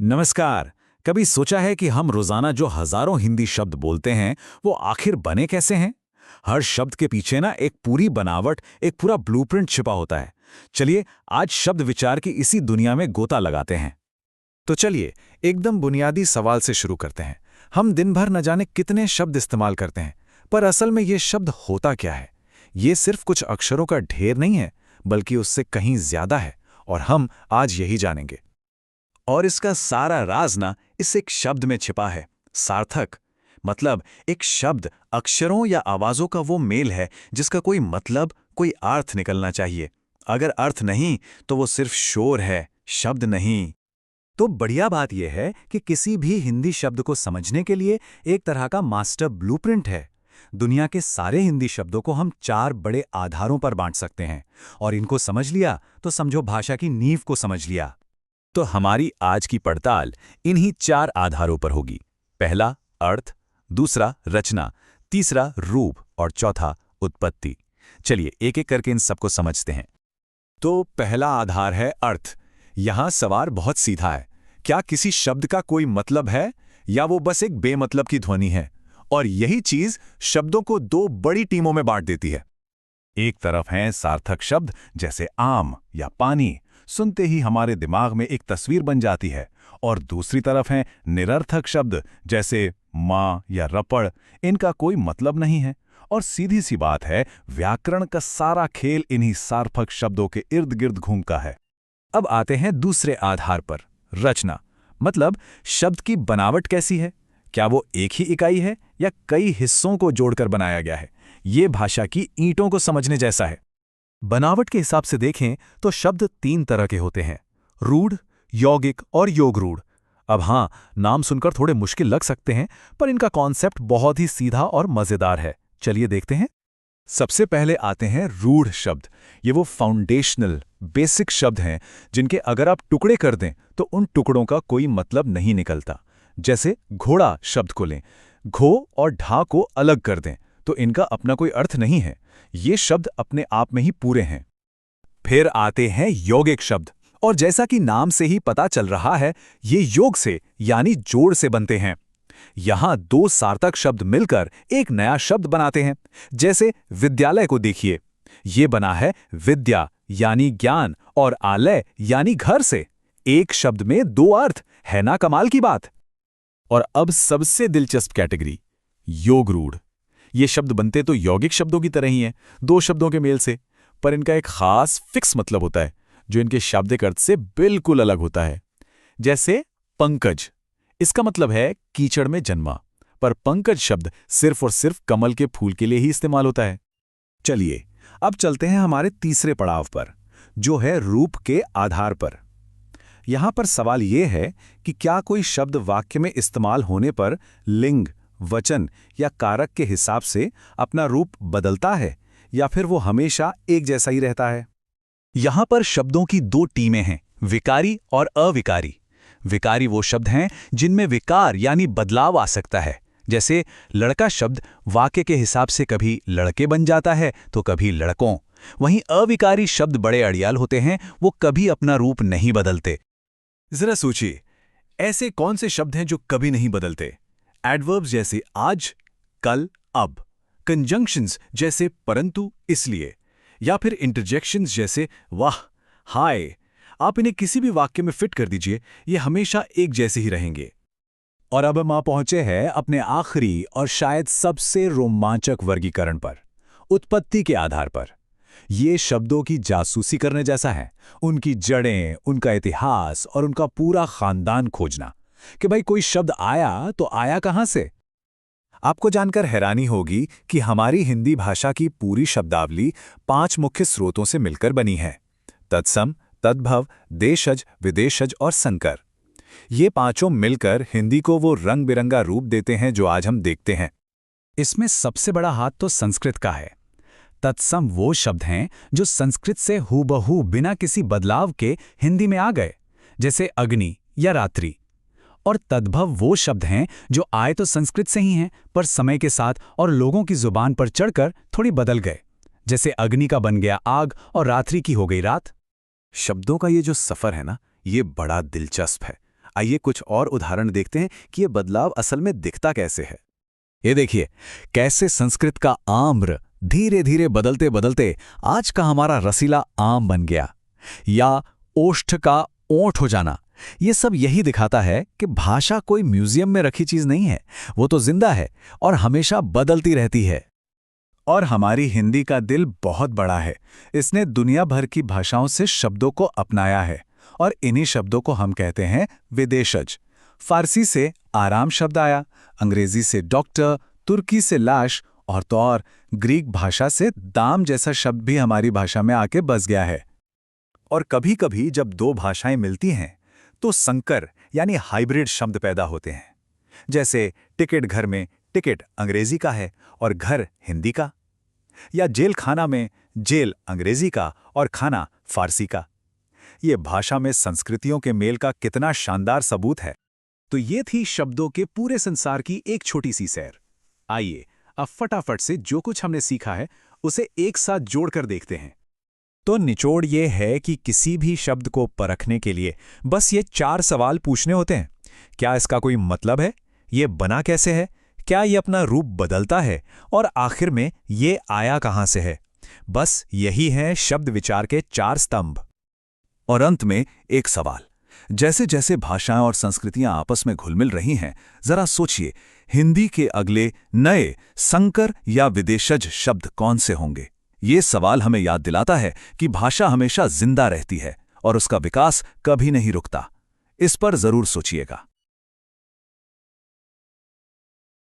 नमस्कार। कभी सोचा है कि हम रोजाना जो हजारों हिंदी शब्द बोलते हैं वो आखिर बने कैसे हैं? हर शब्द के पीछे ना एक पूरी बनावट, एक पूरा ब्लूप्रिंट छिपा होता है। चलिए आज शब्द विचार की इसी दुनिया में गोता लगाते हैं। तो चलिए एकदम बुनियादी सवाल से शुरू करते हैं। हम दिन भर न जाने कितने शब्द इस्तेमाल करते हैं, पर असल में ये शब्द होता क्या है? ये सिर्फ कुछ अक्षरों का ढेर नहीं है, बल्कि उससे कहीं ज्यादा है, और हम आज यही जानेंगे। और इसका सारा राज ना इस एक शब्द में छिपा है, सार्थक। मतलब एक शब्द अक्षरों या आवाजों का वो मेल है जिसका कोई मतलब, कोई अर्थ निकलना चाहिए। अगर अर्थ नहीं तो वो सिर्फ शोर है, शब्द नहीं। तो बढ़िया बात यह है कि किसी भी हिंदी शब्द को समझने के लिए एक तरह का मास्टर ब्लूप्रिंट है। दुनिया के सारे हिंदी शब्दों को हम 4 बड़े आधारों पर बांट सकते हैं, और इनको समझ लिया तो समझो भाषा की नींव को समझ लिया। तो हमारी आज की पड़ताल इन्हीं 4 आधारों पर होगी। पहला अर्थ, दूसरा रचना, तीसरा रूप और चौथा उत्पत्ति। चलिए एक एक करके इन सबको समझते हैं। तो पहला आधार है अर्थ। यहां सवाल बहुत सीधा है। क्या किसी शब्द का कोई मतलब है या वो बस एक बेमतलब की ध्वनि है? और यही चीज शब्दों को 2 बड़ी टीमों में बांट देती है। एक तरफ हैं सार्थक शब्द जैसे आम या पानी, सुनते ही हमारे दिमाग में एक तस्वीर बन जाती है। और दूसरी तरफ हैं निरर्थक शब्द जैसे माँ या रपड़, इनका कोई मतलब नहीं है। और सीधी सी बात है, व्याकरण का सारा खेल इन्हीं सार्थक शब्दों के इर्द गिर्द घूमता है। अब आते हैं दूसरे आधार पर, रचना। मतलब शब्द की बनावट कैसी है? क्या वो एक ही इकाई है या कई हिस्सों को जोड़कर बनाया गया है? ये भाषा की ईंटों को समझने जैसा है। बनावट के हिसाब से देखें तो शब्द 3 तरह के होते हैं, रूढ़, यौगिक और योगरूढ़। अब हाँ, नाम सुनकर थोड़े मुश्किल लग सकते हैं, पर इनका कॉन्सेप्ट बहुत ही सीधा और मजेदार है। चलिए देखते हैं। सबसे पहले आते हैं रूढ़ शब्द। ये वो फाउंडेशनल, बेसिक शब्द हैं जिनके अगर आप टुकड़े कर दें तो उन टुकड़ों का कोई मतलब नहीं निकलता। जैसे घोड़ा शब्द को लें, घो और ढा को अलग कर दें तो इनका अपना कोई अर्थ नहीं है। ये शब्द अपने आप में ही पूरे हैं। फिर आते हैं यौगिक शब्द, और जैसा कि नाम से ही पता चल रहा है, ये योग से यानी जोड़ से बनते हैं। यहां 2 सार्थक शब्द मिलकर एक नया शब्द बनाते हैं। जैसे विद्यालय को देखिए, ये बना है विद्या यानी ज्ञान और आलय यानी घर से। एक शब्द में 2 अर्थ, है ना कमाल की बात? और अब सबसे दिलचस्प कैटेगरी, योगरूढ़। ये शब्द बनते तो यौगिक शब्दों की तरह ही हैं, 2 शब्दों के मेल से, पर इनका एक खास फिक्स मतलब होता है जो इनके शाब्दिक अर्थ से बिल्कुल अलग होता है। जैसे पंकज, इसका मतलब है कीचड़ में जन्मा, पर पंकज शब्द सिर्फ और सिर्फ कमल के फूल के लिए ही इस्तेमाल होता है। चलिए अब चलते हैं हमारे तीसरे पड़ाव पर, जो है रूप के आधार पर। यहां पर सवाल यह है कि क्या कोई शब्द वाक्य में इस्तेमाल होने पर लिंग, वचन या कारक के हिसाब से अपना रूप बदलता है, या फिर वो हमेशा एक जैसा ही रहता है? यहां पर शब्दों की 2 टीमें हैं, विकारी और अविकारी। विकारी वो शब्द हैं जिनमें विकार यानी बदलाव आ सकता है। जैसे लड़का शब्द वाक्य के हिसाब से कभी लड़के बन जाता है तो कभी लड़कों। वहीं अविकारी शब्द बड़े अड़ियाल होते हैं, वो कभी अपना रूप नहीं बदलते। जरा सोचिए, ऐसे कौन से शब्द हैं जो कभी नहीं बदलते? एडवर्ब्स जैसे आज, कल, अब। कंजंक्शंस जैसे परंतु, इसलिए। या फिर इंटरजेक्शंस जैसे वाह, हाय। आप इन्हें किसी भी वाक्य में फिट कर दीजिए, ये हमेशा एक जैसे ही रहेंगे। और अब हम पहुंचे हैं अपने आखिरी और शायद सबसे रोमांचक वर्गीकरण पर, उत्पत्ति के आधार पर। ये शब्दों की जासूसी करने जैसा है, उनकी जड़ें, उनका इतिहास और उनका पूरा खानदान खोजना कि भाई कोई शब्द आया तो आया कहां से। आपको जानकर हैरानी होगी कि हमारी हिंदी भाषा की पूरी शब्दावली 5 मुख्य स्रोतों से मिलकर बनी है: तत्सम, तद्भव, देशज, विदेशज और संकर। ये 5 मिलकर हिंदी को वो रंग बिरंगा रूप देते हैं जो आज हम देखते हैं। इसमें सबसे बड़ा हाथ तो संस्कृत का है। तत्सम वो शब्द हैं जो संस्कृत से हूबहू बिना किसी बदलाव के हिंदी में आ गए, जैसे अग्नि या रात्रि। और तद्भव वो शब्द हैं जो आए तो संस्कृत से ही हैं, पर समय के साथ और लोगों की जुबान पर चढ़कर थोड़ी बदल गए, जैसे अग्नि का बन गया आग और रात्रि की हो गई रात। शब्दों का ये जो सफर है ना, ये बड़ा दिलचस्प है। आइए कुछ और उदाहरण देखते हैं कि ये बदलाव असल में दिखता कैसे है। ये देखिए कैसे संस्कृत का आम्र धीरे धीरे बदलते बदलते आज का हमारा रसीला आम बन गया, या ओष्ठ का ओंठ हो जाना। ये सब यही दिखाता है कि भाषा कोई म्यूजियम में रखी चीज नहीं है, वो तो जिंदा है और हमेशा बदलती रहती है। और हमारी हिंदी का दिल बहुत बड़ा है। इसने दुनिया भर की भाषाओं से शब्दों को अपनाया है और इन्हीं शब्दों को हम कहते हैं विदेशज। फारसी से आराम शब्द आया, अंग्रेजी से डॉक्टर, तुर्की से लाश और तो और ग्रीक भाषा से दाम जैसा शब्द भी हमारी भाषा में आके बस गया है। और कभी-कभी जब दो भाषाएं मिलती हैं तो संकर यानी हाइब्रिड शब्द पैदा होते हैं। जैसे टिकट घर में टिकट अंग्रेजी का है और घर हिंदी का, या जेल खाना में जेल अंग्रेजी का और खाना फारसी का। ये भाषा में संस्कृतियों के मेल का कितना शानदार सबूत है। तो ये थी शब्दों के पूरे संसार की एक छोटी सी सैर। आइए अब फटाफट से जो कुछ हमने सीखा है उसे एक साथ जोड़कर देखते हैं। तो निचोड़ ये है कि किसी भी शब्द को परखने के लिए बस ये 4 सवाल पूछने होते हैं। क्या इसका कोई मतलब है? ये बना कैसे है? क्या ये अपना रूप बदलता है? और आखिर में ये आया कहाँ से है? बस यही है शब्द विचार के 4 स्तंभ। और अंत में एक सवाल, जैसे जैसे भाषाएं और संस्कृतियां आपस में घुल मिल रही हैं, जरा सोचिए हिंदी के अगले नए संकर या विदेशज शब्द कौन से होंगे? ये सवाल हमें याद दिलाता है कि भाषा हमेशा जिंदा रहती है और उसका विकास कभी नहीं रुकता। इस पर जरूर सोचिएगा।